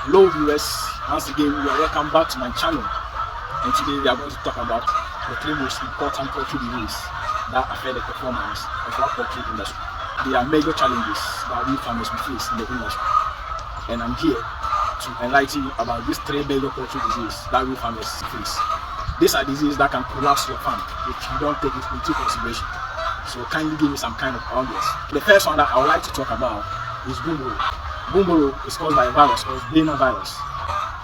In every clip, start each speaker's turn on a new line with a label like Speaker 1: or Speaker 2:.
Speaker 1: Hello viewers, once again you are welcome back to my channel, and today we are going to talk about the three most important poultry diseases that affect the performance of our poultry industry. There are major challenges that we farmers face in the industry, and I'm here to enlighten you about these three major poultry diseases that we farmers face. These are diseases that can collapse your farm if you don't take it into consideration. So kindly give me some kind of audience. The first one that I would like to talk about is Gumboro. Gumboro is caused by a virus called virus,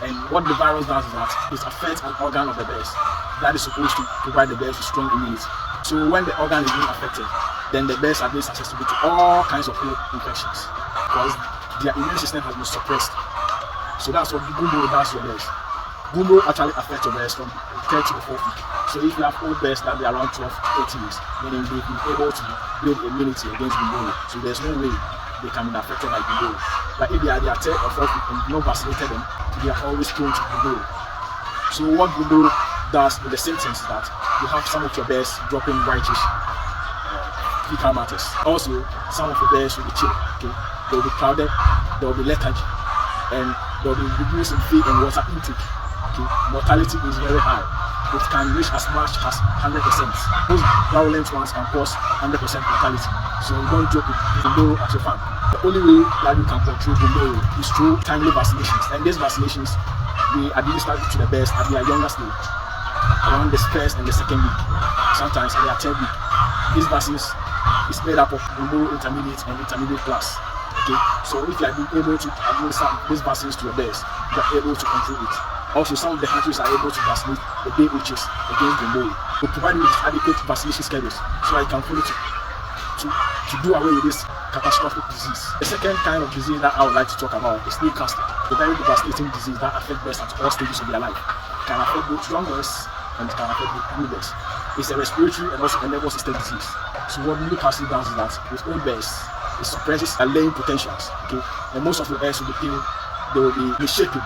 Speaker 1: and what the virus does is that it affects an organ of the bears that is supposed to provide the bears with strong immunity. So when the organ is being affected, then the bears are being susceptible to all kinds of infections because their immune system has been suppressed. So that's what Gumboro does to the bears. Gumboro actually affects your bears from 3rd to the 4th week. So if you have old bears that be around 12, 18 weeks, meaning they've been able to build immunity against Gumboro, so there's no way they can be affected by Gumboro. But if they are 3rd or 4th week and you've not vaccinated them, they are always prone to Gumboro. So what Gumboro does with the symptoms is that you have some of your bears dropping whitish fecal matters. Also, some of your bears will be chilled. Okay? They will be crowded, there will be lethargy, and there will be reduced in feed and water intake. Okay? Mortality is very high. It can reach as much as 100%. Those virulent ones can cause 100% mortality. So don't joke with Gumboro at your farm. The only way that you can control Gumboro is through timely vaccinations. And these vaccinations, we administer to the bears at their youngest stage, around the 1st and the 2nd week, sometimes at their 3rd week. These vaccines is made up of Gumboro intermediate and intermediate class. Okay, so if you are being able to administer these vaccines to your bears, you are able to control it. Also, some of the hatcheries are able to vaccinate the day witches against Gumboro. We provide you with adequate vaccination schedules so that you can follow to do away with this catastrophic disease. The second kind of disease that I would like to talk about is Newcastle, a very devastating disease that affects bears at all stages of their life. It can affect both young bears and it can affect both new bears. It's a respiratory and also a nervous system disease. So what Newcastle does is that with old bears, it suppresses their laying potentials. Okay, and most of the bears will be pale, they will be misshapen,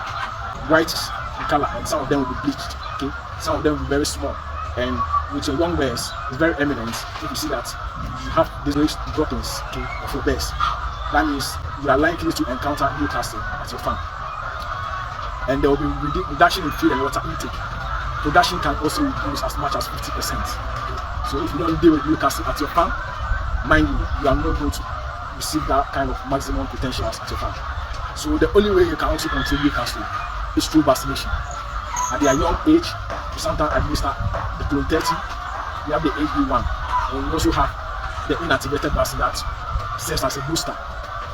Speaker 1: white in color, and some of them will be bleached. Okay, some of them will be very small. And with your young bears, it's very eminent if you see that you have these droppings, okay, of your bears. That means you are likely to encounter Newcastle at your farm. And there will be reduction in feed and water intake. Production can also reduce as much as 50%. Okay. So if you don't deal with Newcastle at your farm, mind you are not going to receive that kind of maximum potential at your farm. So the only way you can also control Newcastle is through vaccination. At their young age, you sometimes administer the clone 30, you have the HB1, and you also have the inactivated vaccine that serves as a booster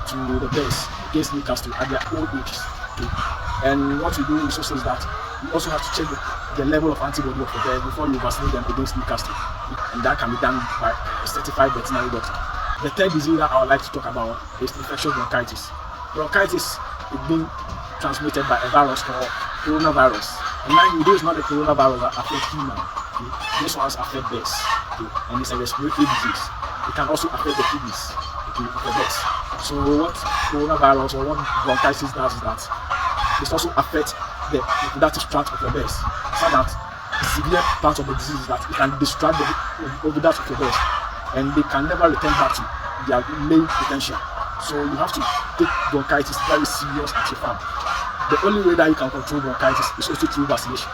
Speaker 1: to the bears against Newcastle at their old ages. Okay? And what we do is also is that you also have to check the level of antibody of the bears before you vaccinate them against Newcastle, and that can be done by a certified veterinary doctor. The third disease that I would like to talk about is infectious bronchitis. Bronchitis is being transmitted by a virus called coronavirus. And mind you, this is not the coronavirus that affects humans. Okay? These ones affect bears, okay? And it's a respiratory disease. It can also affect the kidneys, okay, of the bears. So what coronavirus or what bronchitis does is that it also affects the reproductive tract of the bears. So that the severe part of the disease is that it can distract the reproductive of the bears, and they can never return back to their main potential. So you have to take bronchitis very serious at your farm. The only way that you can control bronchitis is also through vaccination.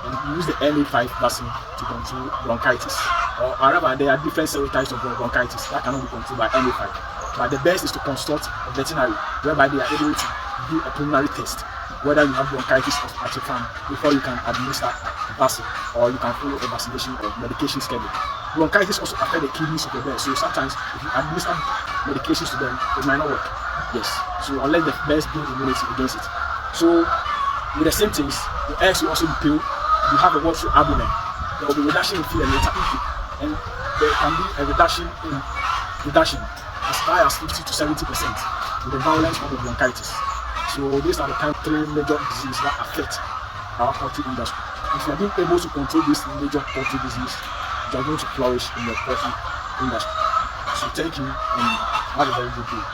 Speaker 1: And you use the NA5 vaccine to control bronchitis. Or rather, there are different serotypes of bronchitis that cannot be controlled by NA5. But the best is to consult a veterinary, whereby they are able to do a pulmonary test, whether you have bronchitis at your farm before you can administer a vaccine, or you can follow a vaccination or medication schedule. Bronchitis also affects the kidneys of the bears, so sometimes if you administer medications to them, it might not work. Yes, so unless the bears build immunity against it. So with the symptoms, the eggs will also be pale, you have a watery abdomen, there will be reduction in feed and water intake, and there can be a reduction as high as 50 to 70% with the virulence of the bronchitis. So these are the three major diseases that affect our poultry industry. If you are being able to control this major poultry disease, you are going to flourish in the poultry industry. So thank you and have a very good day.